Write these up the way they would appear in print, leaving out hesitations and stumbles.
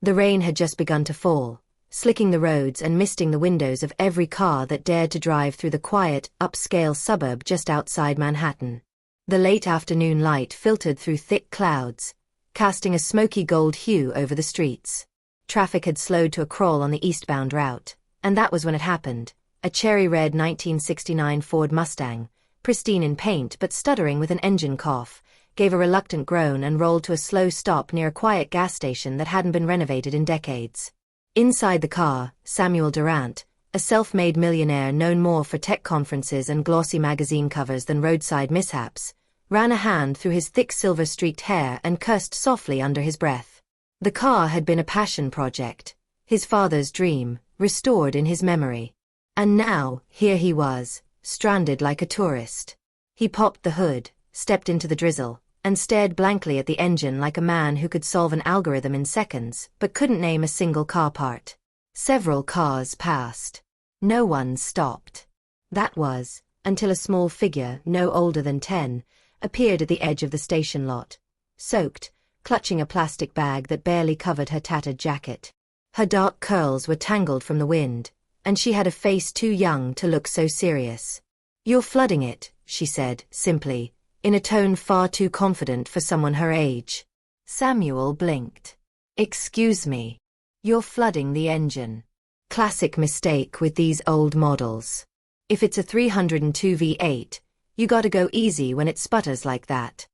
The rain had just begun to fall, slicking the roads and misting the windows of every car that dared to drive through the quiet, upscale suburb just outside Manhattan. The late afternoon light filtered through thick clouds, casting a smoky gold hue over the streets. Traffic had slowed to a crawl on the eastbound route, and that was when it happened. A cherry-red 1969 Ford Mustang, pristine in paint but stuttering with an engine cough, gave a reluctant groan and rolled to a slow stop near a quiet gas station that hadn't been renovated in decades. Inside the car, Samuel Durant, a self-made millionaire known more for tech conferences and glossy magazine covers than roadside mishaps, ran a hand through his thick silver-streaked hair and cursed softly under his breath. The car had been a passion project, his father's dream, restored in his memory. And now, here he was, stranded like a tourist. He popped the hood, stepped into the drizzle, and stared blankly at the engine like a man who could solve an algorithm in seconds but couldn't name a single car part. Several cars passed. No one stopped. That was, until a small figure, no older than 10, appeared at the edge of the station lot, soaked, clutching a plastic bag that barely covered her tattered jacket. Her dark curls were tangled from the wind, and she had a face too young to look so serious. "You're flooding it," she said, simply, in a tone far too confident for someone her age. Samuel blinked. "Excuse me. You're flooding the engine." Classic mistake with these old models. If it's a 302 V8, you gotta go easy when it sputters like that.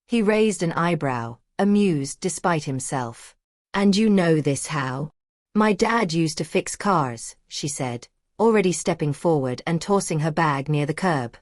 He raised an eyebrow, amused despite himself. "And you know this how?" "My dad used to fix cars," she said, already stepping forward and tossing her bag near the curb.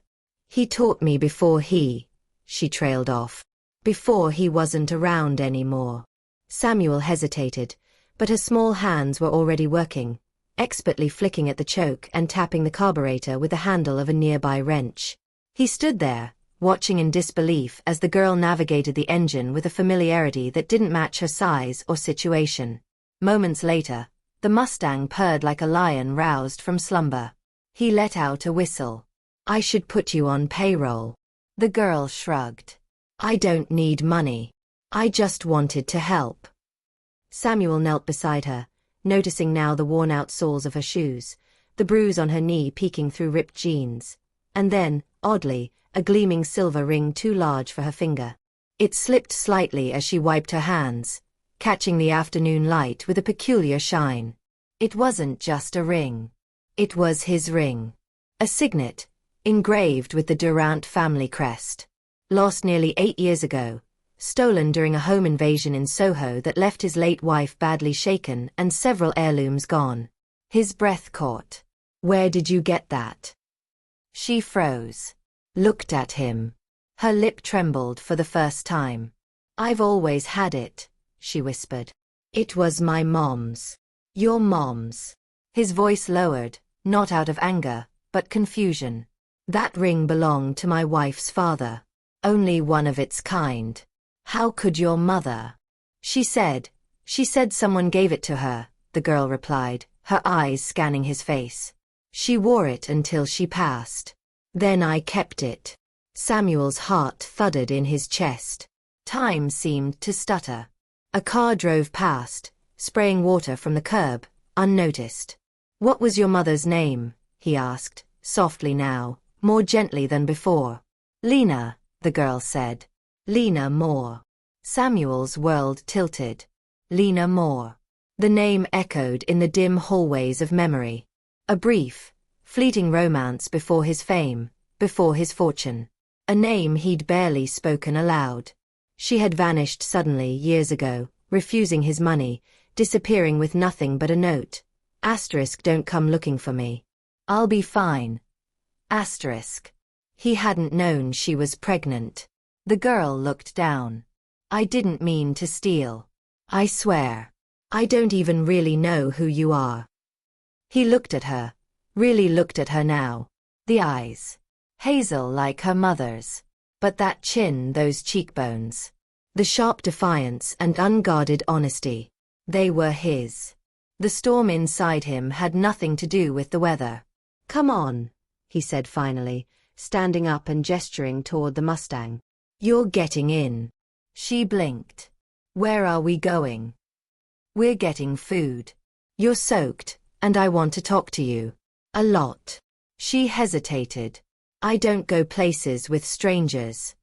"He taught me before she trailed off. Before he wasn't around anymore." Samuel hesitated, but her small hands were already working, expertly flicking at the choke and tapping the carburetor with the handle of a nearby wrench. He stood there, watching in disbelief as the girl navigated the engine with a familiarity that didn't match her size or situation. Moments later, the Mustang purred like a lion roused from slumber. He let out a whistle. "I should put you on payroll." The girl shrugged. "I don't need money. I just wanted to help." Samuel knelt beside her, noticing now the worn-out soles of her shoes, the bruise on her knee peeking through ripped jeans, and then, oddly, a gleaming silver ring too large for her finger. It slipped slightly as she wiped her hands, catching the afternoon light with a peculiar shine. It wasn't just a ring. It was his ring. A signet, engraved with the Durant family crest. Lost nearly 8 years ago, stolen during a home invasion in Soho that left his late wife badly shaken and several heirlooms gone. His breath caught. "Where did you get that?" She froze. Looked at him. Her lip trembled for the first time. "I've always had it," she whispered. "It was my mom's." "Your mom's." His voice lowered, not out of anger, but confusion. "That ring belonged to my wife's father. Only one of its kind." "How could your mother?" She said someone gave it to her," the girl replied, her eyes scanning his face. "She wore it until she passed. Then I kept it." Samuel's heart thudded in his chest. Time seemed to stutter. A car drove past, spraying water from the curb, unnoticed. "What was your mother's name?" he asked, softly now, more gently than before. "Lena," the girl said. "Lena Moore." Samuel's world tilted. Lena Moore. The name echoed in the dim hallways of memory. A brief, fleeting romance before his fame, before his fortune. A name he'd barely spoken aloud. She had vanished suddenly years ago, refusing his money, disappearing with nothing but a note. Asterisk, "Don't come looking for me. I'll be fine." Asterisk. He hadn't known she was pregnant. The girl looked down. "I didn't mean to steal. I swear. I don't even really know who you are." He looked at her, really looked at her now. The eyes. Hazel like her mother's. But that chin, those cheekbones. The sharp defiance and unguarded honesty. They were his. The storm inside him had nothing to do with the weather. "Come on," he said finally, standing up and gesturing toward the Mustang. "You're getting in." She blinked. "Where are we going?" We're getting food. You're soaked, and I want to talk to you. A lot. She hesitated. I don't go places with strangers.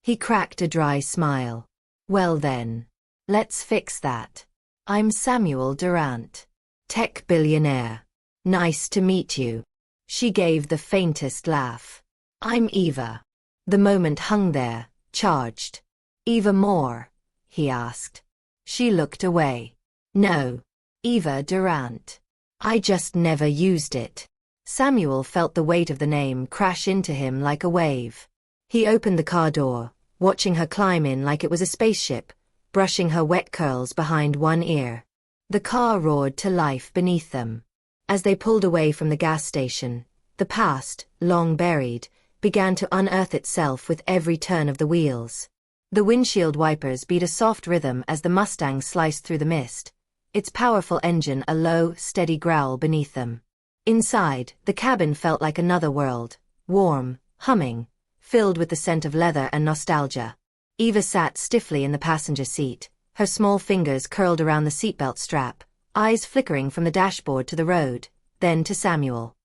He cracked a dry smile. Well then. Let's fix that. I'm Samuel Durant. Tech billionaire. Nice to meet you. She gave the faintest laugh. I'm Eva. The moment hung there, charged. Eva Moore? He asked. She looked away. No. Eva Durant. I just never used it. Samuel felt the weight of the name crash into him like a wave. He opened the car door, watching her climb in like it was a spaceship, brushing her wet curls behind one ear. The car roared to life beneath them. As they pulled away from the gas station, the past, long buried, began to unearth itself with every turn of the wheels. The windshield wipers beat a soft rhythm as the Mustang sliced through the mist, its powerful engine a low, steady growl beneath them. Inside, the cabin felt like another world, warm, humming, filled with the scent of leather and nostalgia. Eva sat stiffly in the passenger seat, her small fingers curled around the seatbelt strap, eyes flickering from the dashboard to the road, then to Samuel.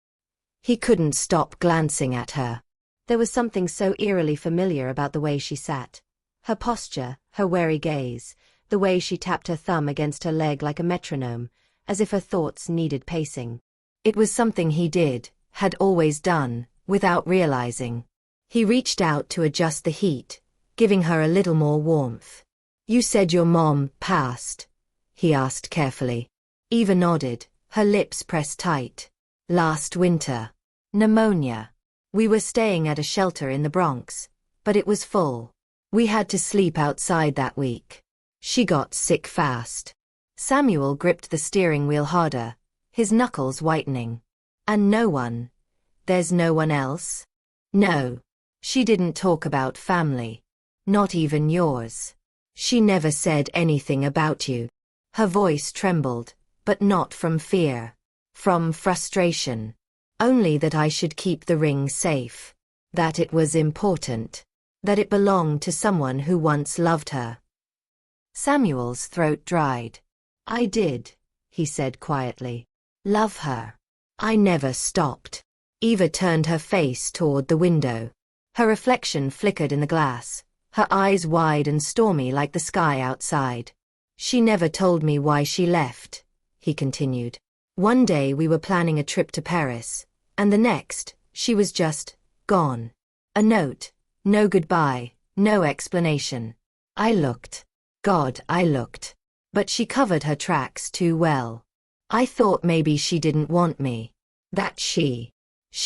He couldn't stop glancing at her. There was something so eerily familiar about the way she sat. Her posture, her wary gaze, the way she tapped her thumb against her leg like a metronome, as if her thoughts needed pacing. It was something he did, had always done, without realizing. He reached out to adjust the heat, giving her a little more warmth. You said your mom passed? He asked carefully. Eva nodded, her lips pressed tight. Last winter. Pneumonia. We were staying at a shelter in the Bronx, but it was full. We had to sleep outside that week. She got sick fast. Samuel gripped the steering wheel harder, his knuckles whitening. And no one? There's no one else? No. She didn't talk about family. Not even yours. She never said anything about you. Her voice trembled, but not from fear. From frustration. Only that I should keep the ring safe. That it was important. That it belonged to someone who once loved her. Samuel's throat dried. I did, he said quietly. Love her. I never stopped. Eva turned her face toward the window. Her reflection flickered in the glass, her eyes wide and stormy like the sky outside. She never told me why she left, he continued. One day we were planning a trip to Paris, and the next, she was just gone. A note, no goodbye, no explanation. I looked. God, I looked. But she covered her tracks too well. I thought maybe she didn't want me. That she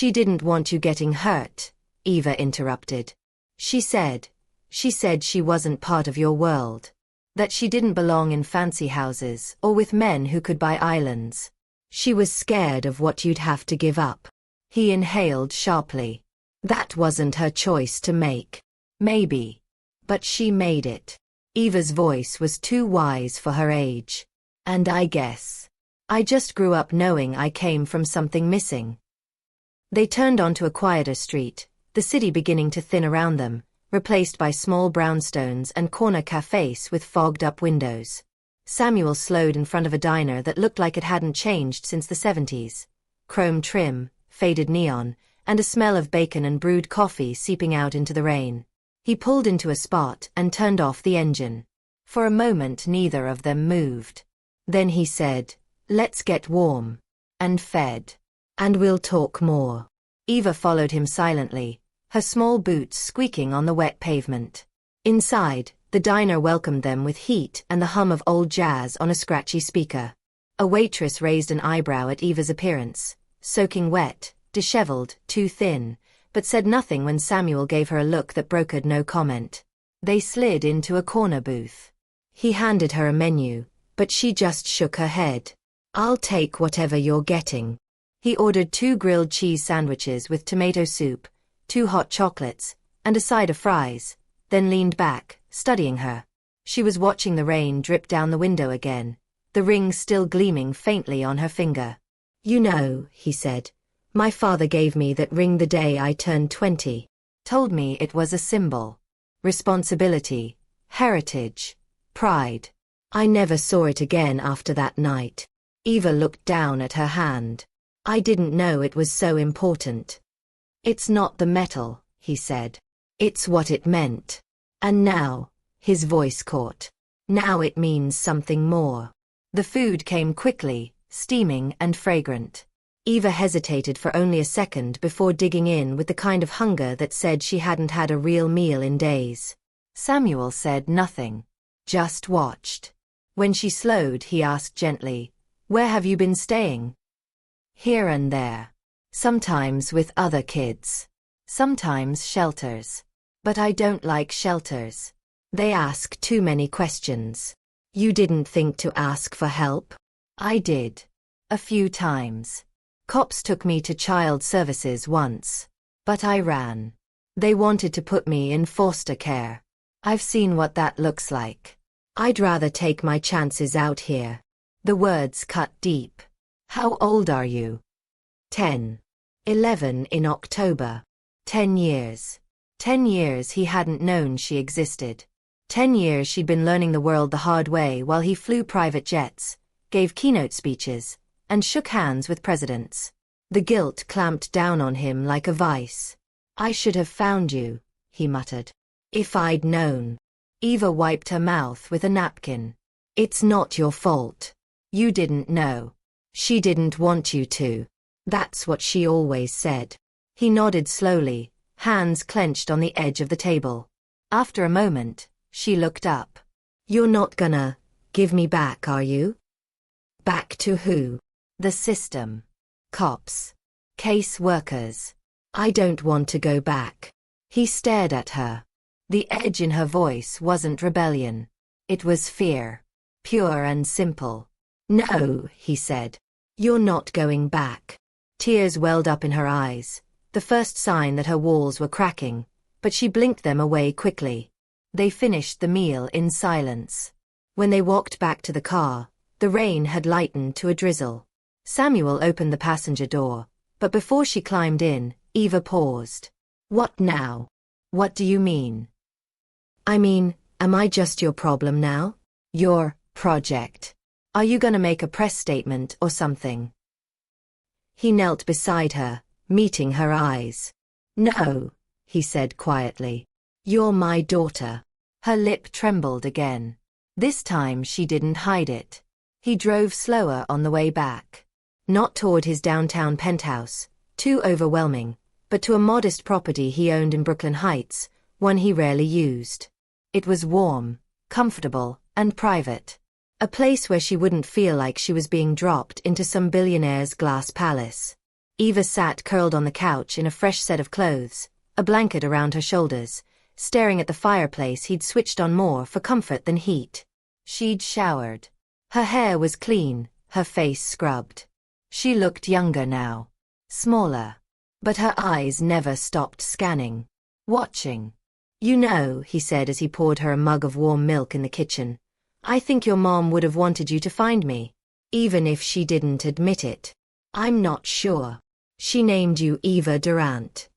didn't want you getting hurt, Eva interrupted. She said she wasn't part of your world. That she didn't belong in fancy houses or with men who could buy islands. She was scared of what you'd have to give up. He inhaled sharply. That wasn't her choice to make. Maybe. But she made it. Eva's voice was too wise for her age. And I guess. I just grew up knowing I came from something missing. They turned onto a quieter street, the city beginning to thin around them, replaced by small brownstones and corner cafes with fogged-up windows. Samuel slowed in front of a diner that looked like it hadn't changed since the 70s. Chrome trim, faded neon, and a smell of bacon and brewed coffee seeping out into the rain. He pulled into a spot and turned off the engine. For a moment neither of them moved. Then he said, "Let's get warm. And fed. And we'll talk more." Eva followed him silently, her small boots squeaking on the wet pavement. Inside, the diner welcomed them with heat and the hum of old jazz on a scratchy speaker. A waitress raised an eyebrow at Eva's appearance, soaking wet, disheveled, too thin, but said nothing when Samuel gave her a look that brokered no comment. They slid into a corner booth. He handed her a menu, but she just shook her head. "I'll take whatever you're getting." He ordered 2 grilled cheese sandwiches with tomato soup, 2 hot chocolates, and a side of fries, then leaned back, studying her. She was watching the rain drip down the window again, the ring still gleaming faintly on her finger. "You know," he said, "my father gave me that ring the day I turned 20. Told me it was a symbol. Responsibility, heritage, pride. I never saw it again after that night. Eva looked down at her hand. I didn't know it was so important. It's not the metal, he said. It's what it meant. And now, his voice caught. Now it means something more. The food came quickly, steaming and fragrant. Eva hesitated for only a second before digging in with the kind of hunger that said she hadn't had a real meal in days. Samuel said nothing. Just watched. When she slowed, he asked gently, "Where have you been staying?" "Here and there. Sometimes with other kids. Sometimes shelters. But I don't like shelters. They ask too many questions." "You didn't think to ask for help?" "I did. A few times. Cops took me to child services once. But I ran. They wanted to put me in foster care. I've seen what that looks like. I'd rather take my chances out here." The words cut deep. "How old are you?" 10. 11 in October. 10 years. 10 years he hadn't known she existed. 10 years she'd been learning the world the hard way while he flew private jets, gave keynote speeches, and shook hands with presidents. The guilt clamped down on him like a vice. "I should have found you," he muttered. "If I'd known." Eva wiped her mouth with a napkin. "It's not your fault. You didn't know. She didn't want you to. That's what she always said." He nodded slowly, hands clenched on the edge of the table. After a moment, she looked up. "You're not gonna give me back, are you?" "Back to who?" "The system. Cops. Case workers. I don't want to go back." He stared at her. The edge in her voice wasn't rebellion. It was fear. Pure and simple. "No," he said. "You're not going back." Tears welled up in her eyes, the first sign that her walls were cracking, but she blinked them away quickly. They finished the meal in silence. When they walked back to the car, the rain had lightened to a drizzle. Samuel opened the passenger door, but before she climbed in, Eva paused. "What now?" "What do you mean?" "I mean, am I just your problem now? Your project? Are you gonna make a press statement or something?" He knelt beside her, meeting her eyes. "No," he said quietly. "You're my daughter." Her lip trembled again. This time she didn't hide it. He drove slower on the way back. Not toward his downtown penthouse, too overwhelming, but to a modest property he owned in Brooklyn Heights, one he rarely used. It was warm, comfortable, and private. A place where she wouldn't feel like she was being dropped into some billionaire's glass palace. Eva sat curled on the couch in a fresh set of clothes, a blanket around her shoulders, staring at the fireplace he'd switched on more for comfort than heat. She'd showered. Her hair was clean, her face scrubbed. She looked younger now. Smaller. But her eyes never stopped scanning. Watching. "You know," he said as he poured her a mug of warm milk in the kitchen, "I think your mom would have wanted you to find me. Even if she didn't admit it. I'm not sure. She named you Eva Durant."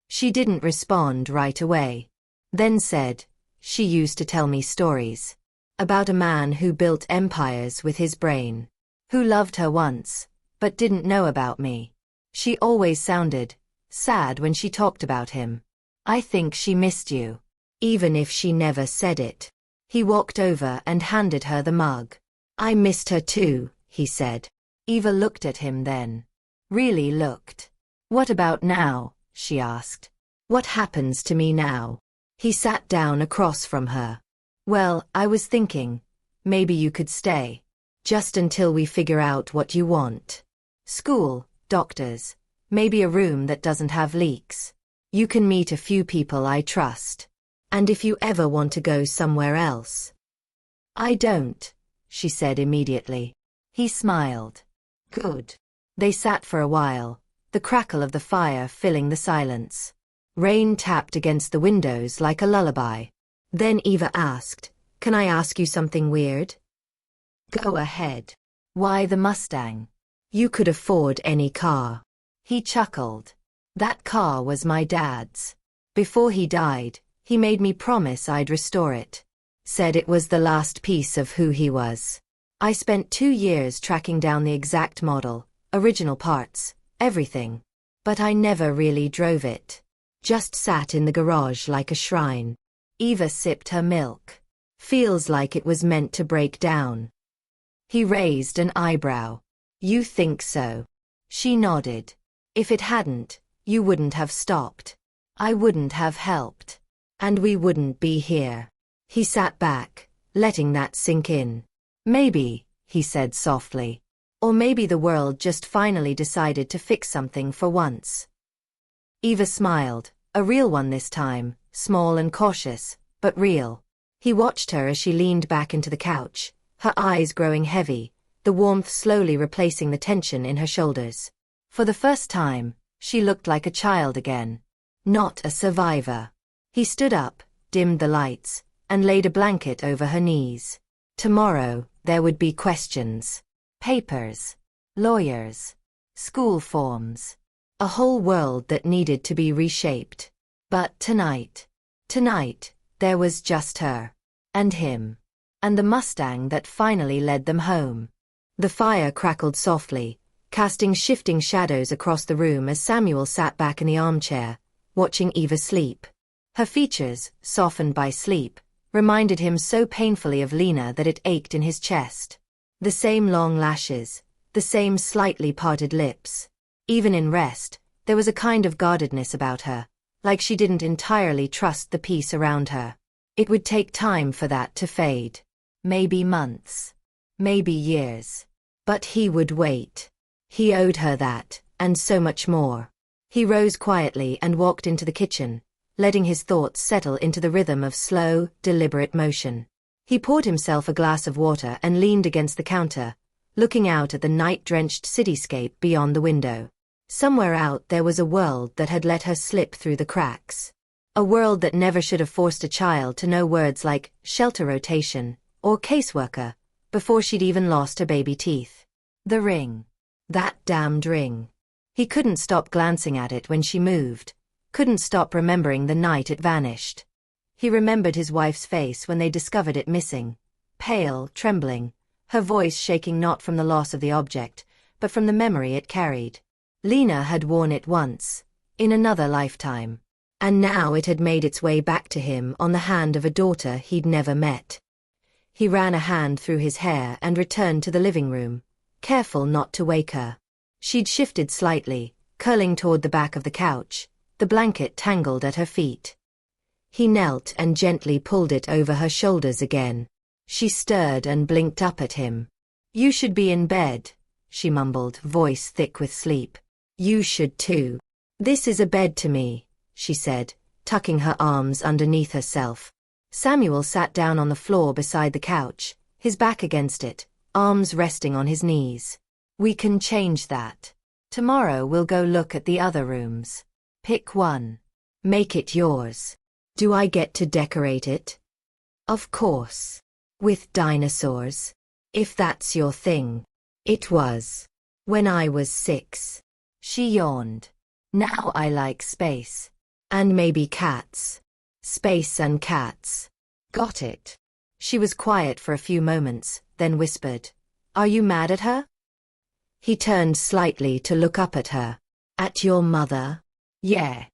She didn't respond right away. Then said, "She used to tell me stories. About a man who built empires with his brain. Who loved her once, but didn't know about me. She always sounded sad when she talked about him. I think she missed you. Even if she never said it." He walked over and handed her the mug. "I missed her too," he said. Eva looked at him then. Really looked. "What about now?" she asked. "What happens to me now?" He sat down across from her. "Well, I was thinking, maybe you could stay. Just until we figure out what you want. School, doctors, maybe a room that doesn't have leaks. You can meet a few people I trust. And if you ever want to go somewhere else." "I don't," she said immediately. He smiled. "Good." They sat for a while, the crackle of the fire filling the silence. Rain tapped against the windows like a lullaby. Then Eva asked, "Can I ask you something weird?" "Go ahead." "Why the Mustang? You could afford any car." He chuckled. "That car was my dad's. Before he died, he made me promise I'd restore it. Said it was the last piece of who he was. I spent 2 years tracking down the exact model, original parts, everything. But I never really drove it. Just sat in the garage like a shrine. Eva sipped her milk. Feels like it was meant to break down. He raised an eyebrow. You think so? She nodded. If it hadn't, you wouldn't have stopped. I wouldn't have helped. And we wouldn't be here. He sat back, letting that sink in. Maybe, he said softly. Or maybe the world just finally decided to fix something for once. Eva smiled, a real one this time, small and cautious, but real. He watched her as she leaned back into the couch, her eyes growing heavy, the warmth slowly replacing the tension in her shoulders. For the first time, she looked like a child again. Not a survivor. He stood up, dimmed the lights, and laid a blanket over her knees. Tomorrow, there would be questions. Papers. Lawyers. School forms. A whole world that needed to be reshaped. But tonight, there was just her. And him. And the Mustang that finally led them home. The fire crackled softly, casting shifting shadows across the room as Samuel sat back in the armchair, watching Eva sleep. Her features, softened by sleep, reminded him so painfully of Lena that it ached in his chest. The same long lashes, the same slightly parted lips. Even in rest, there was a kind of guardedness about her, like she didn't entirely trust the peace around her. It would take time for that to fade. Maybe months. Maybe years. But he would wait. He owed her that, and so much more. He rose quietly and walked into the kitchen, letting his thoughts settle into the rhythm of slow, deliberate motion. He poured himself a glass of water and leaned against the counter, looking out at the night-drenched cityscape beyond the window. Somewhere out there was a world that had let her slip through the cracks. A world that never should have forced a child to know words like shelter rotation or caseworker before she'd even lost her baby teeth. The ring. That damned ring. He couldn't stop glancing at it when she moved, couldn't stop remembering the night it vanished. He remembered his wife's face when they discovered it missing, pale, trembling, her voice shaking not from the loss of the object, but from the memory it carried. Lena had worn it once, in another lifetime, and now it had made its way back to him on the hand of a daughter he'd never met. He ran a hand through his hair and returned to the living room, careful not to wake her. She'd shifted slightly, curling toward the back of the couch, the blanket tangled at her feet. He knelt and gently pulled it over her shoulders again. She stirred and blinked up at him. "You should be in bed," she mumbled, voice thick with sleep. "You should too." "This is a bed to me," she said, tucking her arms underneath herself. Samuel sat down on the floor beside the couch, his back against it, arms resting on his knees. "We can change that. Tomorrow we'll go look at the other rooms. Pick one. Make it yours. Do I get to decorate it?" "Of course. With dinosaurs. If that's your thing." "It was. When I was 6. She yawned. "Now I like space. And maybe cats. Space and cats." "Got it." She was quiet for a few moments, then whispered, "Are you mad at her?" He turned slightly to look up at her. "At your mother?" "Yeah."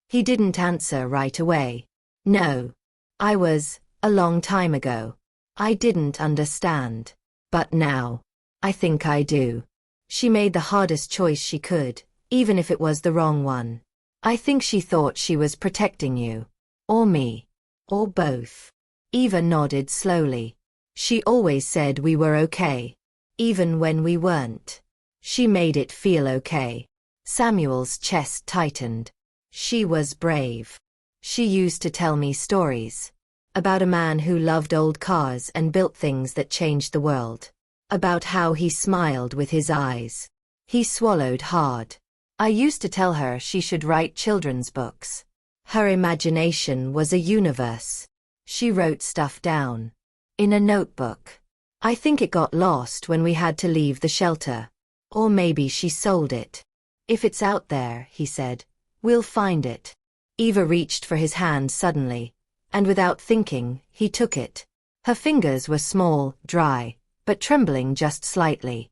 He didn't answer right away. "No. I was, a long time ago. I didn't understand. But now, I think I do." She made the hardest choice she could, even if it was the wrong one. "I think she thought she was protecting you. Or me. Or both." Eva nodded slowly. "She always said we were okay. Even when we weren't. She made it feel okay." Samuel's chest tightened. "She was brave. She used to tell me stories. About a man who loved old cars and built things that changed the world. About how he smiled with his eyes." He swallowed hard. "I used to tell her she should write children's books. Her imagination was a universe. She wrote stuff down. In a notebook. I think it got lost when we had to leave the shelter. Or maybe she sold it. If it's out there," he said, "we'll find it." Eva reached for his hand suddenly, and without thinking, he took it, Her fingers were small, dry, but trembling just slightly.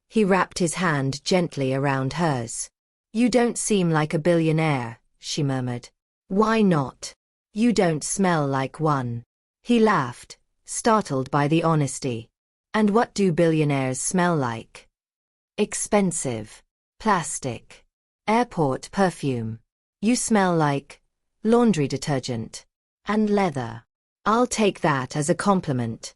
He wrapped his hand gently around hers. "You don't seem like a billionaire," she murmured. "Why not? You don't smell like one." He laughed, startled by the honesty. "And what do billionaires smell like?" "Expensive. Plastic. Airport perfume. You smell like laundry detergent. And leather." "I'll take that as a compliment."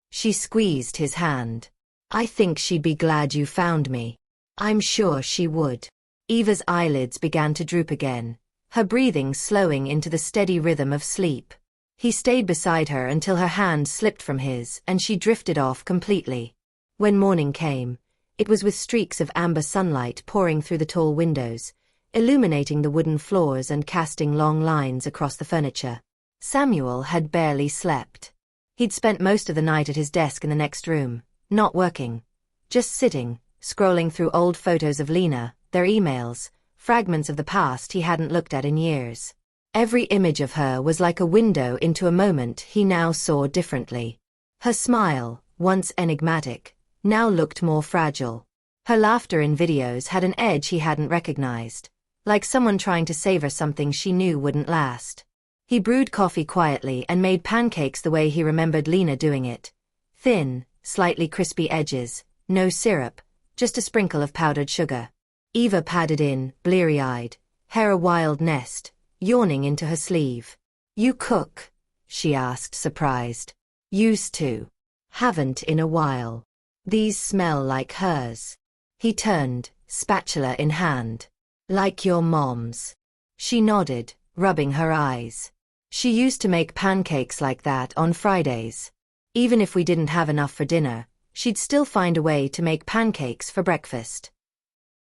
She squeezed his hand. "I think she'd be glad you found me." "I'm sure she would." Eva's eyelids began to droop again, her breathing slowing into the steady rhythm of sleep. He stayed beside her until her hand slipped from his and she drifted off completely. When morning came, it was with streaks of amber sunlight pouring through the tall windows, illuminating the wooden floors and casting long lines across the furniture. Samuel had barely slept. He'd spent most of the night at his desk in the next room, not working, just sitting, scrolling through old photos of Lena, their emails, fragments of the past he hadn't looked at in years. Every image of her was like a window into a moment he now saw differently. Her smile, once enigmatic, now looked more fragile. Her laughter in videos had an edge he hadn't recognized, like someone trying to savor something she knew wouldn't last. He brewed coffee quietly and made pancakes the way he remembered Lena doing it. Thin, slightly crispy edges, no syrup, just a sprinkle of powdered sugar. Eva padded in, bleary-eyed, hair a wild nest, yawning into her sleeve. "You cook?" she asked, surprised. "Used to. Haven't in a while. These smell like hers." He turned, spatula in hand. "Like your mom's." She nodded, rubbing her eyes. "She used to make pancakes like that on Fridays. Even if we didn't have enough for dinner, she'd still find a way to make pancakes for breakfast."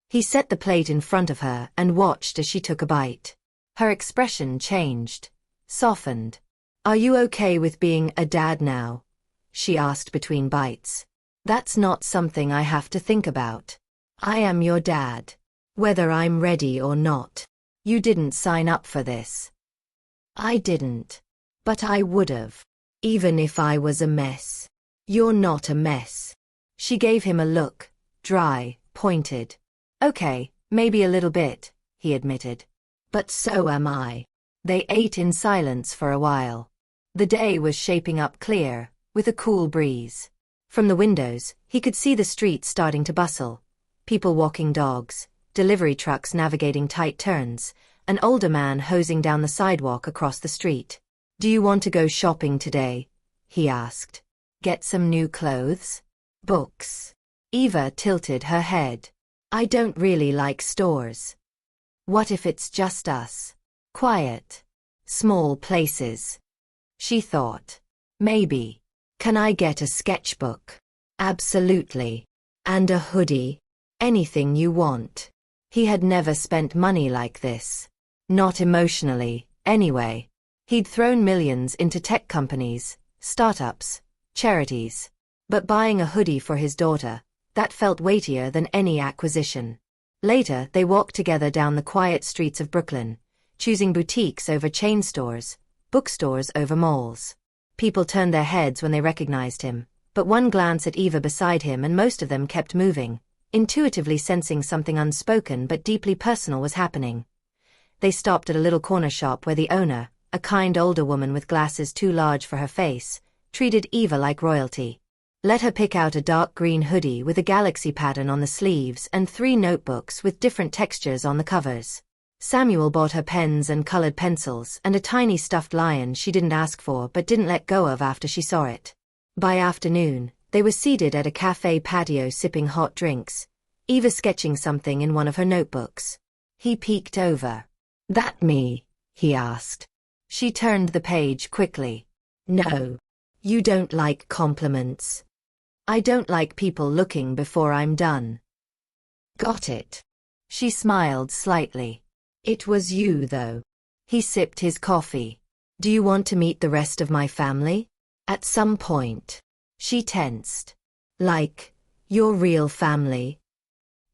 He set the plate in front of her and watched as she took a bite. Her expression changed, softened. "Are you okay with being a dad now?" she asked between bites. "That's not something I have to think about. I am your dad, whether I'm ready or not. You didn't sign up for this." "I didn't. But I would've. Even if I was a mess." "You're not a mess." She gave him a look, dry, pointed. "Okay, maybe a little bit," he admitted. "But so am I." They ate in silence for a while. The day was shaping up clear, with a cool breeze. From the windows, he could see the streets starting to bustle. People walking dogs, delivery trucks navigating tight turns, an older man hosing down the sidewalk across the street. "Do you want to go shopping today?" he asked. "Get some new clothes? Books?" Eva tilted her head. "I don't really like stores." "What if it's just us? Quiet. Small places." She thought. "Maybe. Can I get a sketchbook?" "Absolutely. And a hoodie. Anything you want." He had never spent money like this. Not emotionally, anyway. He'd thrown millions into tech companies, startups, charities. But buying a hoodie for his daughter, that felt weightier than any acquisition. Later, they walked together down the quiet streets of Brooklyn, choosing boutiques over chain stores, bookstores over malls. People turned their heads when they recognized him, but one glance at Eva beside him and most of them kept moving, intuitively sensing something unspoken but deeply personal was happening. They stopped at a little corner shop where the owner, a kind older woman with glasses too large for her face, treated Eva like royalty. Let her pick out a dark green hoodie with a galaxy pattern on the sleeves and 3 notebooks with different textures on the covers. Samuel bought her pens and colored pencils and a tiny stuffed lion she didn't ask for but didn't let go of after she saw it. By afternoon, they were seated at a cafe patio sipping hot drinks, Eva sketching something in one of her notebooks. He peeked over. "That me?" he asked. She turned the page quickly. "No. You don't like compliments." "I don't like people looking before I'm done." "Got it." She smiled slightly. "It was you, though." He sipped his coffee. "Do you want to meet the rest of my family?" "At some point." She tensed. "Like, your real family?"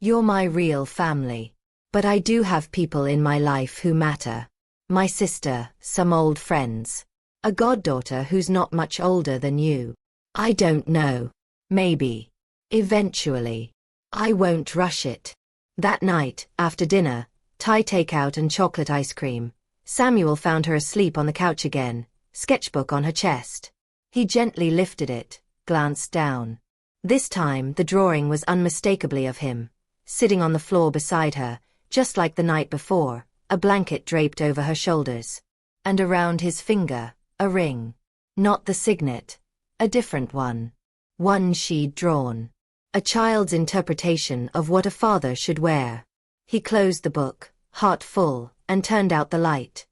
"You're my real family. But I do have people in my life who matter. My sister, some old friends. A goddaughter who's not much older than you. I don't know. Maybe. Eventually. I won't rush it. That night, after dinner, Thai takeout and chocolate ice cream, Samuel found her asleep on the couch again, sketchbook on her chest. He gently lifted it, glanced down. This time the drawing was unmistakably of him, sitting on the floor beside her, just like the night before, a blanket draped over her shoulders. And around his finger, a ring. Not the signet. A different one. One she'd drawn. A child's interpretation of what a father should wear. He closed the book, heart full, and turned out the light.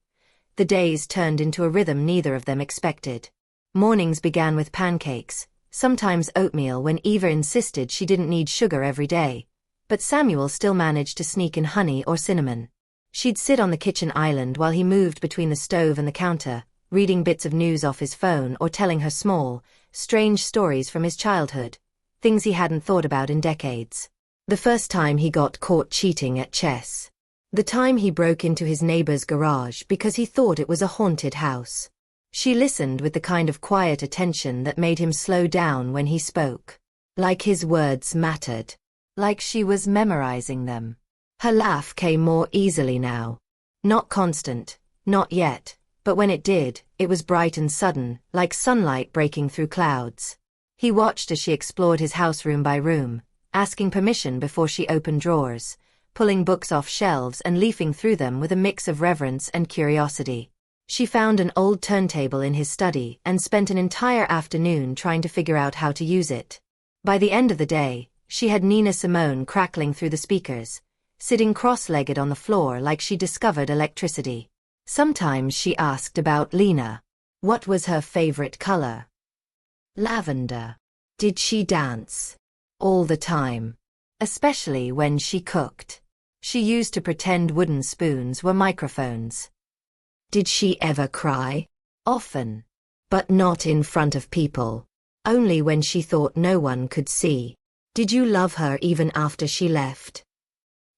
The days turned into a rhythm neither of them expected. Mornings began with pancakes, sometimes oatmeal when Eva insisted she didn't need sugar every day, but Samuel still managed to sneak in honey or cinnamon. She'd sit on the kitchen island while he moved between the stove and the counter, reading bits of news off his phone or telling her small, strange stories from his childhood, things he hadn't thought about in decades. The first time he got caught cheating at chess. The time he broke into his neighbor's garage because he thought it was a haunted house. She listened with the kind of quiet attention that made him slow down when he spoke. Like his words mattered. Like she was memorizing them. Her laugh came more easily now. Not constant, not yet, but when it did, it was bright and sudden, like sunlight breaking through clouds. He watched as she explored his house room by room, asking permission before she opened drawers, pulling books off shelves and leafing through them with a mix of reverence and curiosity. She found an old turntable in his study and spent an entire afternoon trying to figure out how to use it. By the end of the day, she had Nina Simone crackling through the speakers, sitting cross-legged on the floor like she discovered electricity. Sometimes she asked about Lena. What was her favorite color? Lavender. Did she dance? All the time. Especially when she cooked. She used to pretend wooden spoons were microphones. Did she ever cry? Often. But not in front of people. Only when she thought no one could see. Did you love her even after she left?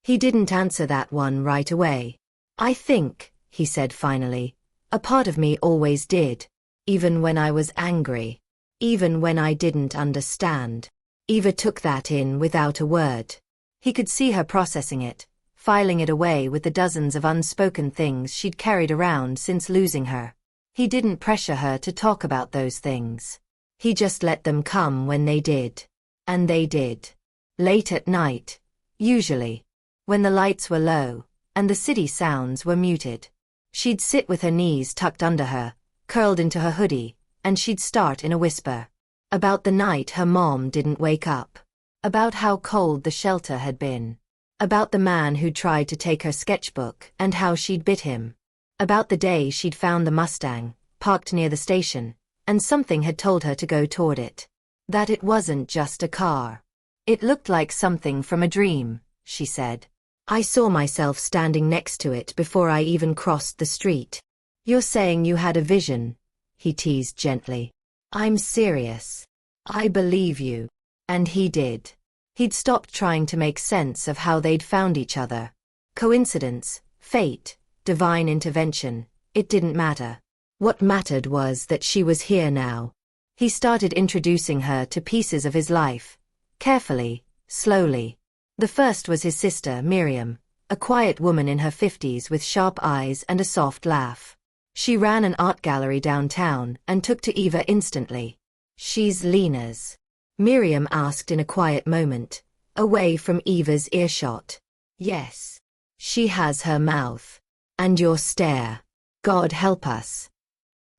He didn't answer that one right away. I think, he said finally, a part of me always did. Even when I was angry. Even when I didn't understand. Eva took that in without a word. He could see her processing it, filing it away with the dozens of unspoken things she'd carried around since losing her. He didn't pressure her to talk about those things. He just let them come when they did. And they did. Late at night. Usually. When the lights were low, and the city sounds were muted. She'd sit with her knees tucked under her, curled into her hoodie, and she'd start in a whisper. About the night her mom didn't wake up. About how cold the shelter had been. About the man who'd tried to take her sketchbook and how she'd bit him. About the day she'd found the Mustang, parked near the station, and something had told her to go toward it. That it wasn't just a car. It looked like something from a dream, she said. I saw myself standing next to it before I even crossed the street. You're saying you had a vision? He teased gently. I'm serious. I believe you. And he did. He'd stopped trying to make sense of how they'd found each other. Coincidence, fate, divine intervention, it didn't matter. What mattered was that she was here now. He started introducing her to pieces of his life. Carefully, slowly. The first was his sister, Miriam, a quiet woman in her 50s with sharp eyes and a soft laugh. She ran an art gallery downtown and took to Eva instantly. She's Lena's? Miriam asked in a quiet moment, away from Eva's earshot. Yes. She has her mouth. And your stare. God help us.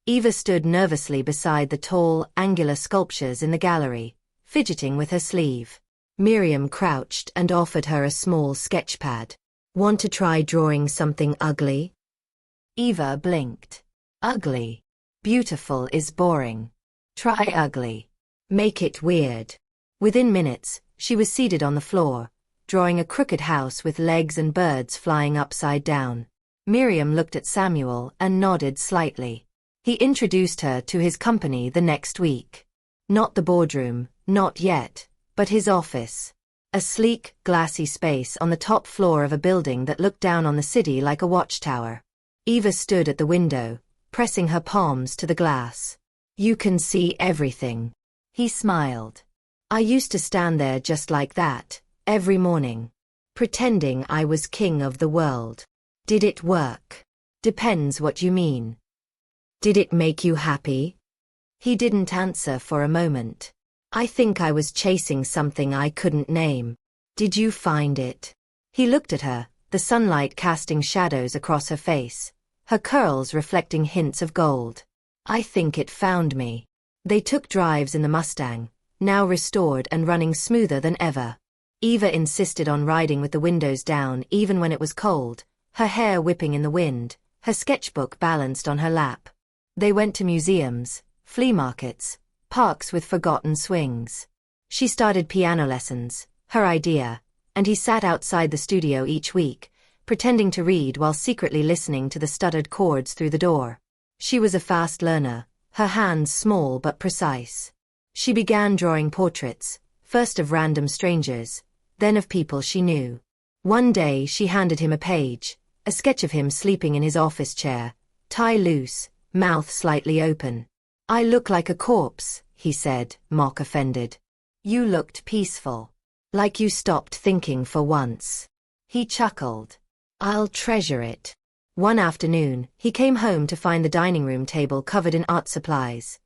Eva stood nervously beside the tall, angular sculptures in the gallery, fidgeting with her sleeve. Miriam crouched and offered her a small sketch pad. Want to try drawing something ugly? Eva blinked. Ugly. Beautiful is boring. Try ugly. Make it weird. Within minutes, she was seated on the floor, drawing a crooked house with legs and birds flying upside down. Miriam looked at Samuel and nodded slightly. He introduced her to his company the next week. Not the boardroom, not yet, but his office. A sleek, glassy space on the top floor of a building that looked down on the city like a watchtower. Eva stood at the window, pressing her palms to the glass. You can see everything. He smiled. I used to stand there just like that, every morning, pretending I was king of the world. Did it work? Depends what you mean. Did it make you happy? He didn't answer for a moment. I think I was chasing something I couldn't name. Did you find it? He looked at her, the sunlight casting shadows across her face, her curls reflecting hints of gold. I think it found me. They took drives in the Mustang, now restored and running smoother than ever. Eva insisted on riding with the windows down even when it was cold, her hair whipping in the wind, her sketchbook balanced on her lap. They went to museums, flea markets, parks with forgotten swings. She started piano lessons, her idea, and he sat outside the studio each week, pretending to read while secretly listening to the stuttered chords through the door. She was a fast learner, her hands small but precise. She began drawing portraits, first of random strangers, then of people she knew. One day she handed him a page, a sketch of him sleeping in his office chair, tie loose, mouth slightly open. I look like a corpse, he said, mock offended. You looked peaceful. Like you stopped thinking for once. He chuckled. I'll treasure it. One afternoon, he came home to find the dining room table covered in art supplies.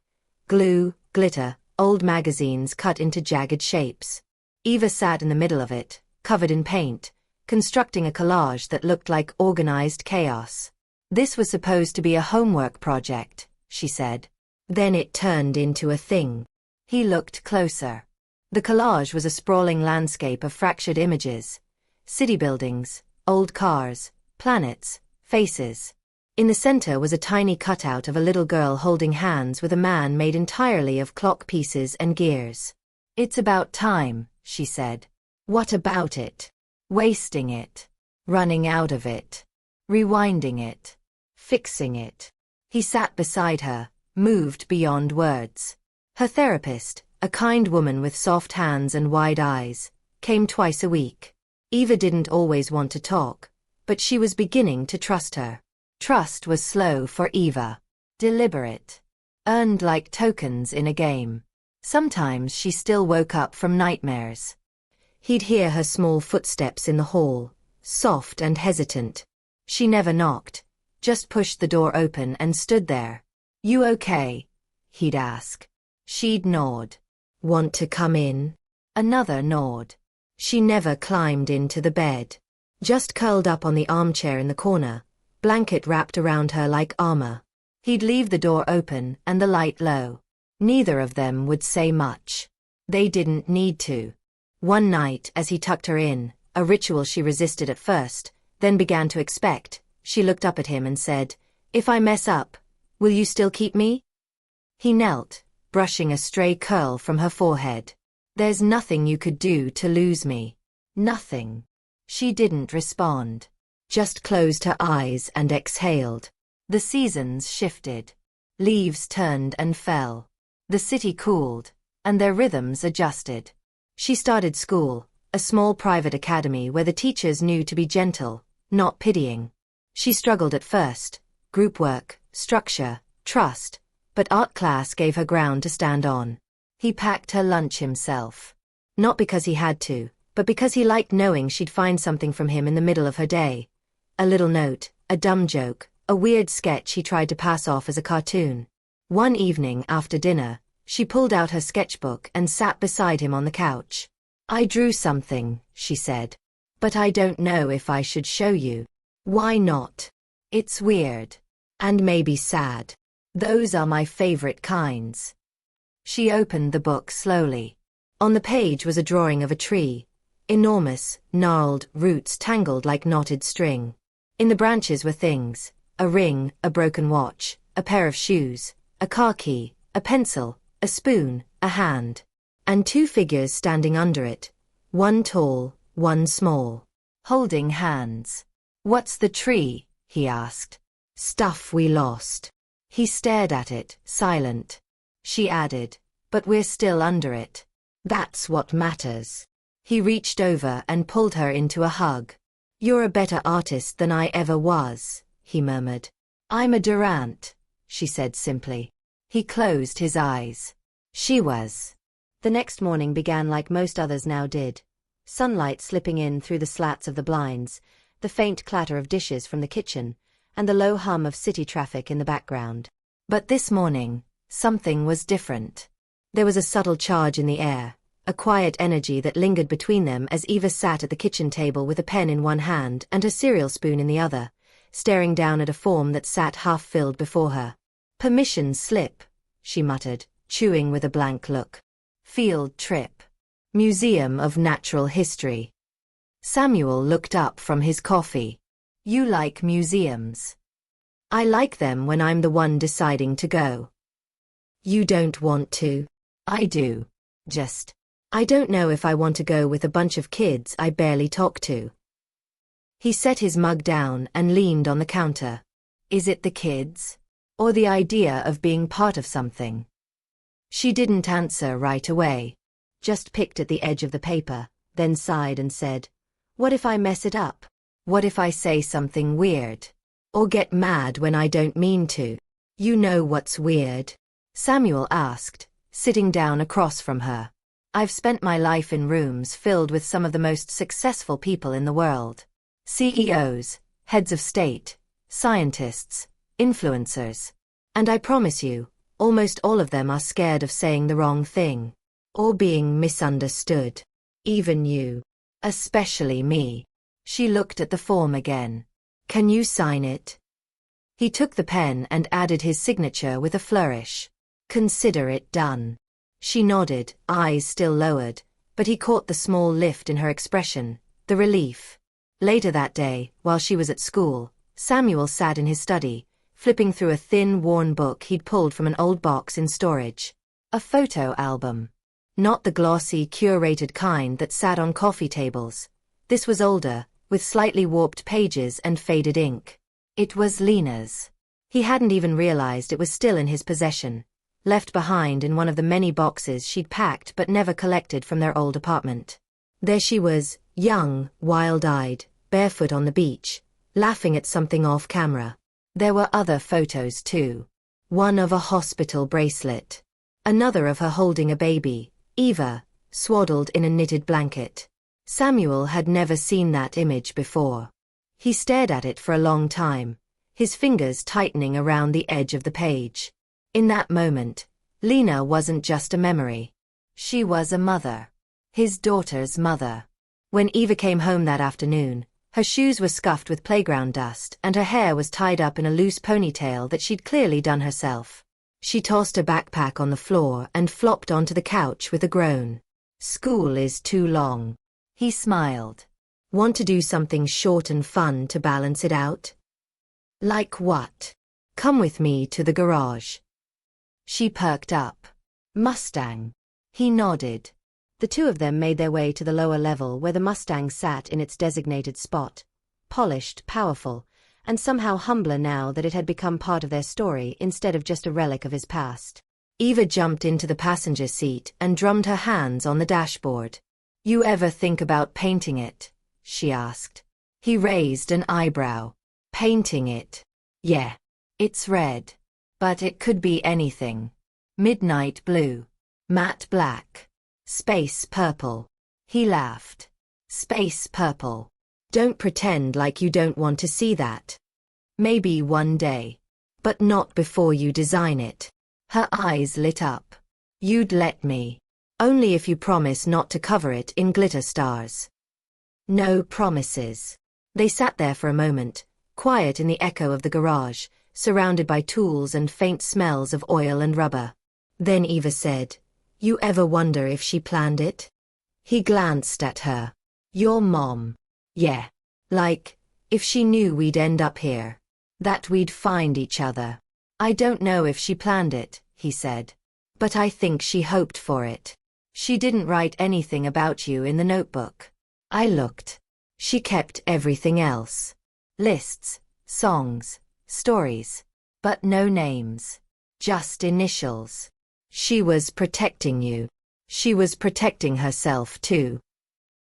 Glue, glitter, old magazines cut into jagged shapes. Eva sat in the middle of it, covered in paint, constructing a collage that looked like organized chaos. This was supposed to be a homework project, she said. Then it turned into a thing. He looked closer. The collage was a sprawling landscape of fractured images. City buildings, old cars, planets, faces. In the center was a tiny cutout of a little girl holding hands with a man made entirely of clock pieces and gears. It's about time, she said. What about it? Wasting it. Running out of it. Rewinding it. Fixing it. He sat beside her, moved beyond words. Her therapist, a kind woman with soft hands and wide eyes, came twice a week. Eva didn't always want to talk, but she was beginning to trust her. Trust was slow for Eva. Deliberate. Earned like tokens in a game. Sometimes she still woke up from nightmares. He'd hear her small footsteps in the hall, soft and hesitant. She never knocked, just pushed the door open and stood there. You okay? He'd ask. She'd nod. Want to come in? Another nod. She never climbed into the bed. Just curled up on the armchair in the corner, blanket wrapped around her like armor. He'd leave the door open and the light low. Neither of them would say much. They didn't need to. One night as he tucked her in, a ritual she resisted at first, then began to expect, she looked up at him and said, If I mess up, will you still keep me? He knelt, brushing a stray curl from her forehead. There's nothing you could do to lose me. Nothing. She didn't respond. Just closed her eyes and exhaled. The seasons shifted. Leaves turned and fell. The city cooled, and their rhythms adjusted. She started school, a small private academy where the teachers knew to be gentle, not pitying. She struggled at first, group work, structure, trust, but art class gave her ground to stand on. He packed her lunch himself. Not because he had to, but because he liked knowing she'd find something from him in the middle of her day. A little note, a dumb joke, a weird sketch he tried to pass off as a cartoon. One evening after dinner, she pulled out her sketchbook and sat beside him on the couch. I drew something, she said. But I don't know if I should show you. Why not? It's weird. And maybe sad. Those are my favorite kinds. She opened the book slowly. On the page was a drawing of a tree. Enormous, gnarled roots tangled like knotted string. In the branches were things. A ring, a broken watch, a pair of shoes, a car key, a pencil, a spoon, a hand. And two figures standing under it. One tall, one small. Holding hands. What's the tree? He asked. Stuff we lost. He stared at it, silent. She added, but we're still under it. That's what matters. He reached over and pulled her into a hug. You're a better artist than I ever was, he murmured. I'm a Durant, she said simply. He closed his eyes. She was. The next morning began like most others now did. Sunlight slipping in through the slats of the blinds, the faint clatter of dishes from the kitchen, and the low hum of city traffic in the background. But this morning, something was different. There was a subtle charge in the air, a quiet energy that lingered between them as Eva sat at the kitchen table with a pen in one hand and her cereal spoon in the other, staring down at a form that sat half-filled before her. "Permission slip," she muttered, chewing with a blank look. "Field trip. Museum of Natural History." Samuel looked up from his coffee. "You like museums?" "I like them when I'm the one deciding to go." "You don't want to?" "I do. Just, I don't know if I want to go with a bunch of kids I barely talk to." He set his mug down and leaned on the counter. "Is it the kids? Or the idea of being part of something?" She didn't answer right away. Just picked at the edge of the paper, then sighed and said, "What if I mess it up? What if I say something weird? Or get mad when I don't mean to?" "You know what's weird?" Samuel asked, sitting down across from her. "I've spent my life in rooms filled with some of the most successful people in the world. CEOs, heads of state, scientists, influencers. And I promise you, almost all of them are scared of saying the wrong thing. Or being misunderstood. Even you. Especially me." She looked at the form again. "Can you sign it?" He took the pen and added his signature with a flourish. "Consider it done." She nodded, eyes still lowered, but he caught the small lift in her expression, the relief. Later that day, while she was at school, Samuel sat in his study, flipping through a thin, worn book he'd pulled from an old box in storage. A photo album. Not the glossy, curated kind that sat on coffee tables. This was older, with slightly warped pages and faded ink. It was Lena's. He hadn't even realized it was still in his possession, left behind in one of the many boxes she'd packed but never collected from their old apartment. There she was, young, wild-eyed, barefoot on the beach, laughing at something off camera. There were other photos too. One of a hospital bracelet. Another of her holding a baby, Eva, swaddled in a knitted blanket. Samuel had never seen that image before. He stared at it for a long time, his fingers tightening around the edge of the page. In that moment, Lena wasn't just a memory. She was a mother. His daughter's mother. When Eva came home that afternoon, her shoes were scuffed with playground dust and her hair was tied up in a loose ponytail that she'd clearly done herself. She tossed her backpack on the floor and flopped onto the couch with a groan. "School is too long." He smiled. "Want to do something short and fun to balance it out?" "Like what?" "Come with me to the garage." She perked up. "Mustang." He nodded. The two of them made their way to the lower level where the Mustang sat in its designated spot, polished, powerful, and somehow humbler now that it had become part of their story instead of just a relic of his past. Eva jumped into the passenger seat and drummed her hands on the dashboard. "You ever think about painting it?" she asked. He raised an eyebrow. "Painting it?" "Yeah. It's red. But it could be anything. Midnight blue. Matte black. Space purple." He laughed. "Space purple. Don't pretend like you don't want to see that. Maybe one day. But not before you design it." Her eyes lit up. "You'd let me. Only if you promise not to cover it in glitter stars." "No promises." They sat there for a moment, quiet in the echo of the garage, surrounded by tools and faint smells of oil and rubber. Then Eva said, "You ever wonder if she planned it?" He glanced at her. "Your mom?" "Yeah. Like, if she knew we'd end up here. That we'd find each other." "I don't know if she planned it," he said. "But I think she hoped for it. She didn't write anything about you in the notebook. I looked. She kept everything else. Lists, songs, stories. But no names. Just initials. She was protecting you. She was protecting herself too."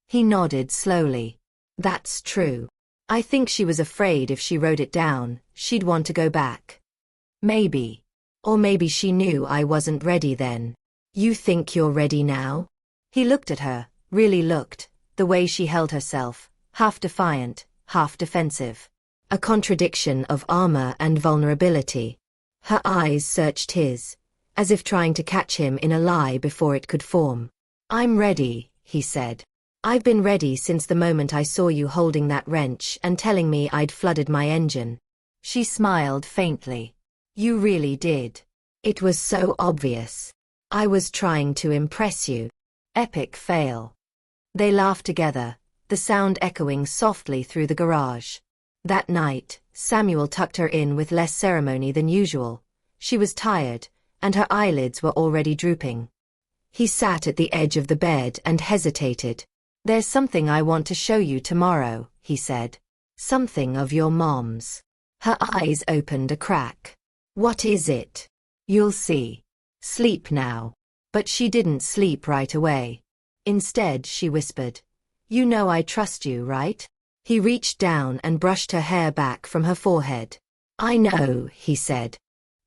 He nodded slowly. "That's true. I think she was afraid if she wrote it down, she'd want to go back." Maybe. Or maybe she knew I wasn't ready then. You think you're ready now? He looked at her, really looked, the way she held herself, half defiant, half defensive. A contradiction of armor and vulnerability. Her eyes searched his, as if trying to catch him in a lie before it could form. I'm ready, he said. I've been ready since the moment I saw you holding that wrench and telling me I'd flooded my engine. She smiled faintly. You really did. It was so obvious. I was trying to impress you. Epic fail. They laughed together, the sound echoing softly through the garage. That night, Samuel tucked her in with less ceremony than usual. She was tired, and her eyelids were already drooping. He sat at the edge of the bed and hesitated. There's something I want to show you tomorrow, he said. Something of your mom's. Her eyes opened a crack. What is it? You'll see. Sleep now. But she didn't sleep right away. Instead, she whispered, You know I trust you, right? He reached down and brushed her hair back from her forehead. I know, he said.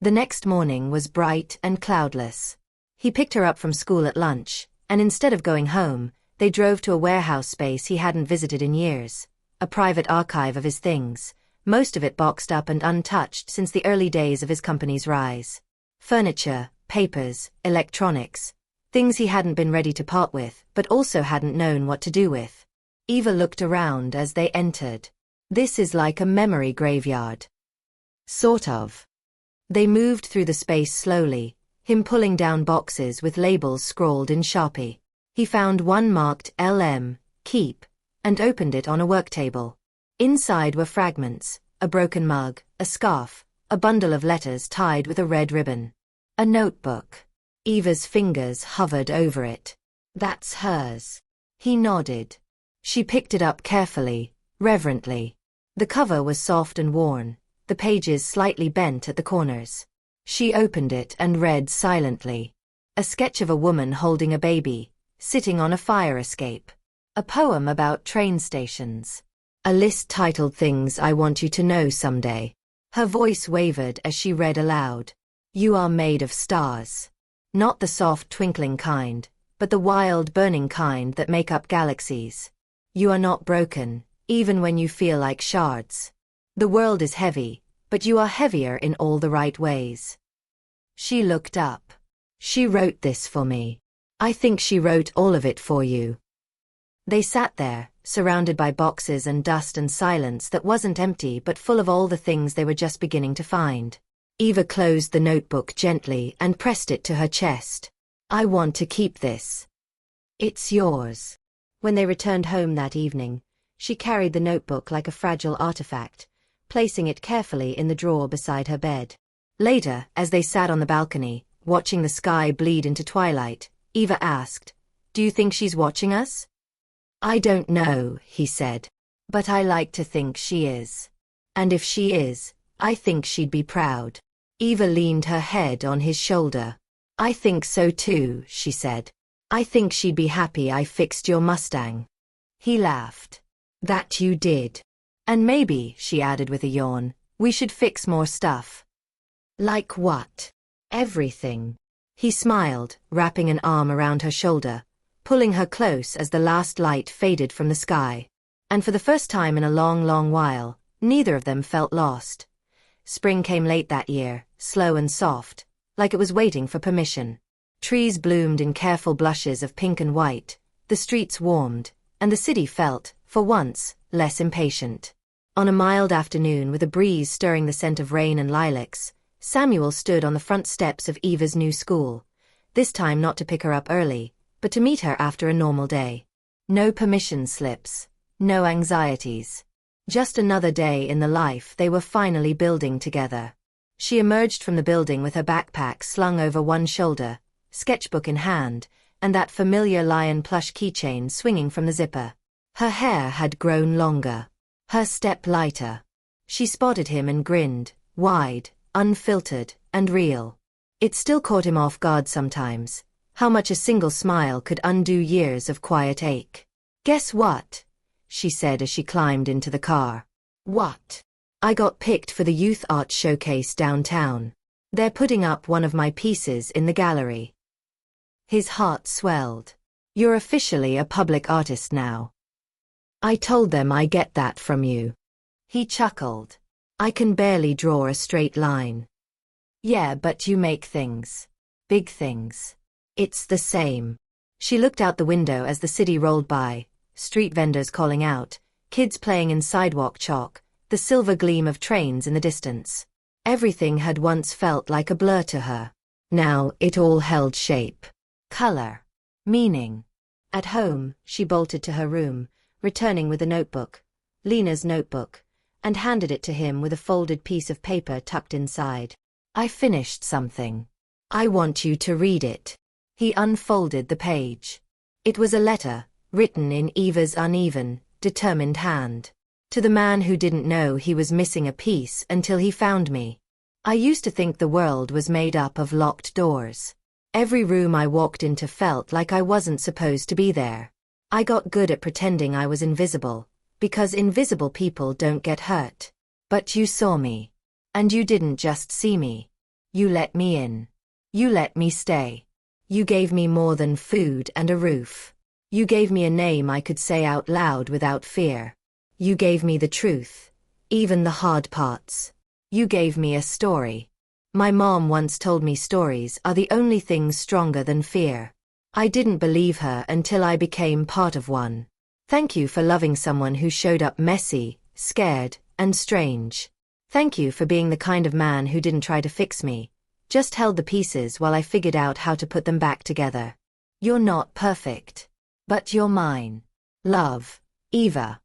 The next morning was bright and cloudless. He picked her up from school at lunch, and instead of going home, they drove to a warehouse space he hadn't visited in years, a private archive of his things, most of it boxed up and untouched since the early days of his company's rise. Furniture, papers, electronics, things he hadn't been ready to part with, but also hadn't known what to do with. Eva looked around as they entered. This is like a memory graveyard. Sort of. They moved through the space slowly, him pulling down boxes with labels scrawled in Sharpie. He found one marked LM, Keep, and opened it on a work table. Inside were fragments, a broken mug, a scarf, a bundle of letters tied with a red ribbon. A notebook. Eva's fingers hovered over it. That's hers. He nodded. She picked it up carefully, reverently. The cover was soft and worn, the pages slightly bent at the corners. She opened it and read silently. A sketch of a woman holding a baby, sitting on a fire escape. A poem about train stations. A list titled Things I Want You to Know Someday. Her voice wavered as she read aloud. You are made of stars. Not the soft twinkling kind, but the wild burning kind that make up galaxies. You are not broken, even when you feel like shards. The world is heavy, but you are heavier in all the right ways. She looked up. She wrote this for me. I think she wrote all of it for you. They sat there, surrounded by boxes and dust and silence that wasn't empty but full of all the things they were just beginning to find. Eva closed the notebook gently and pressed it to her chest. I want to keep this. It's yours. When they returned home that evening, she carried the notebook like a fragile artifact, placing it carefully in the drawer beside her bed. Later, as they sat on the balcony, watching the sky bleed into twilight, Eva asked, Do you think she's watching us? I don't know, he said. But I like to think she is. And if she is, I think she'd be proud. Eva leaned her head on his shoulder. I think so too, she said. I think she'd be happy I fixed your Mustang. He laughed. That you did. And maybe, she added with a yawn, we should fix more stuff. Like what? Everything. He smiled, wrapping an arm around her shoulder, pulling her close as the last light faded from the sky. And for the first time in a long, long while, neither of them felt lost. Spring came late that year, slow and soft, like it was waiting for permission. Trees bloomed in careful blushes of pink and white, the streets warmed, and the city felt, for once, less impatient. On a mild afternoon with a breeze stirring the scent of rain and lilacs, Samuel stood on the front steps of Eva's new school, this time not to pick her up early, but to meet her after a normal day. No permission slips, no anxieties. Just another day in the life they were finally building together. She emerged from the building with her backpack slung over one shoulder, sketchbook in hand, and that familiar lion plush keychain swinging from the zipper. Her hair had grown longer, her step lighter. She spotted him and grinned, wide, unfiltered, and real. It still caught him off guard sometimes, how much a single smile could undo years of quiet ache. Guess what? She said as she climbed into the car. What? I got picked for the youth art showcase downtown. They're putting up one of my pieces in the gallery. His heart swelled. You're officially a public artist now. I told them I get that from you. He chuckled. I can barely draw a straight line. Yeah, but you make things. Big things. It's the same. She looked out the window as the city rolled by, street vendors calling out, kids playing in sidewalk chalk, the silver gleam of trains in the distance. Everything had once felt like a blur to her. Now it all held shape, color, meaning. At home, she bolted to her room, returning with a notebook, Lena's notebook, and handed it to him with a folded piece of paper tucked inside. I finished something. I want you to read it. He unfolded the page. It was a letter, written in Eva's uneven, determined hand. To the man who didn't know he was missing a piece until he found me. I used to think the world was made up of locked doors. Every room I walked into felt like I wasn't supposed to be there. I got good at pretending I was invisible, because invisible people don't get hurt. But you saw me. And you didn't just see me. You let me in. You let me stay. You gave me more than food and a roof. You gave me a name I could say out loud without fear. You gave me the truth, even the hard parts. You gave me a story. My mom once told me stories are the only things stronger than fear. I didn't believe her until I became part of one. Thank you for loving someone who showed up messy, scared, and strange. Thank you for being the kind of man who didn't try to fix me, just held the pieces while I figured out how to put them back together. You're not perfect. But you're mine. Love, Eva.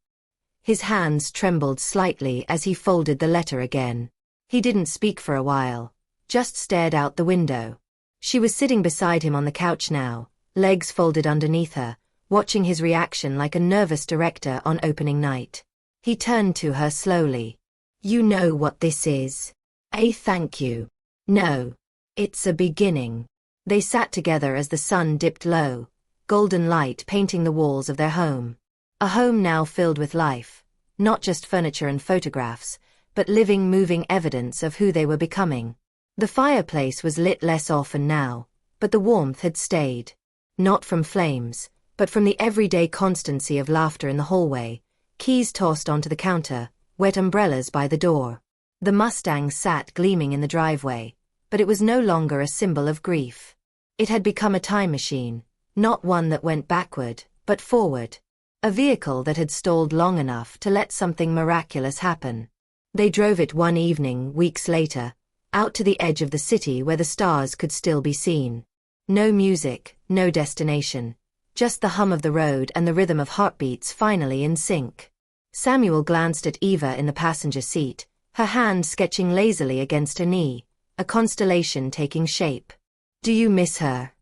His hands trembled slightly as he folded the letter again. He didn't speak for a while, just stared out the window. She was sitting beside him on the couch now, legs folded underneath her, watching his reaction like a nervous director on opening night. He turned to her slowly. You know what this is? A thank you. No. It's a beginning. They sat together as the sun dipped low, golden light painting the walls of their home. A home now filled with life, not just furniture and photographs, but living, moving evidence of who they were becoming. The fireplace was lit less often now, but the warmth had stayed. Not from flames, but from the everyday constancy of laughter in the hallway, keys tossed onto the counter, wet umbrellas by the door. The Mustang sat gleaming in the driveway, but it was no longer a symbol of grief. It had become a time machine, not one that went backward, but forward. A vehicle that had stalled long enough to let something miraculous happen. They drove it one evening, weeks later, out to the edge of the city where the stars could still be seen. No music, no destination, just the hum of the road and the rhythm of heartbeats finally in sync. Samuel glanced at Eva in the passenger seat, her hand sketching lazily against her knee, a constellation taking shape. Do you miss her?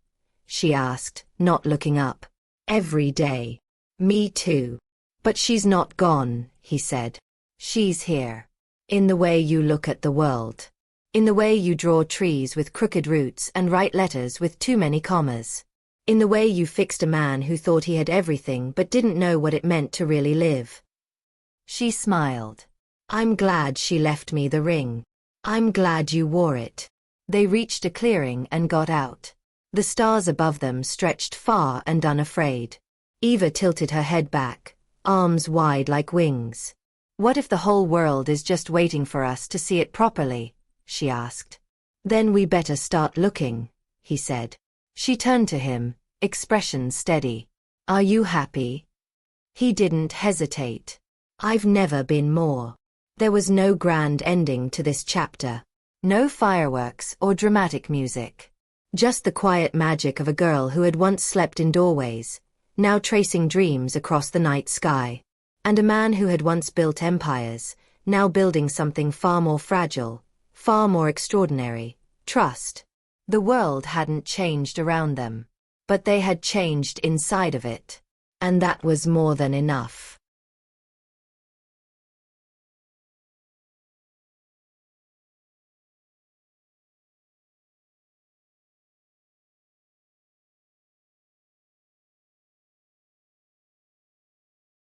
She asked, not looking up. Every day. Me too. But she's not gone, he said. She's here. In the way you look at the world. In the way you draw trees with crooked roots and write letters with too many commas. In the way you fixed a man who thought he had everything but didn't know what it meant to really live. She smiled. I'm glad she left me the ring. I'm glad you wore it. They reached a clearing and got out. The stars above them stretched far and unafraid. Eva tilted her head back, arms wide like wings. What if the whole world is just waiting for us to see it properly? She asked. Then we better start looking, he said. She turned to him, expression steady. Are you happy? He didn't hesitate. I've never been more. There was no grand ending to this chapter. No fireworks or dramatic music. Just the quiet magic of a girl who had once slept in doorways, now tracing dreams across the night sky. And a man who had once built empires, now building something far more fragile, far more extraordinary, trust. The world hadn't changed around them, but they had changed inside of it. And that was more than enough.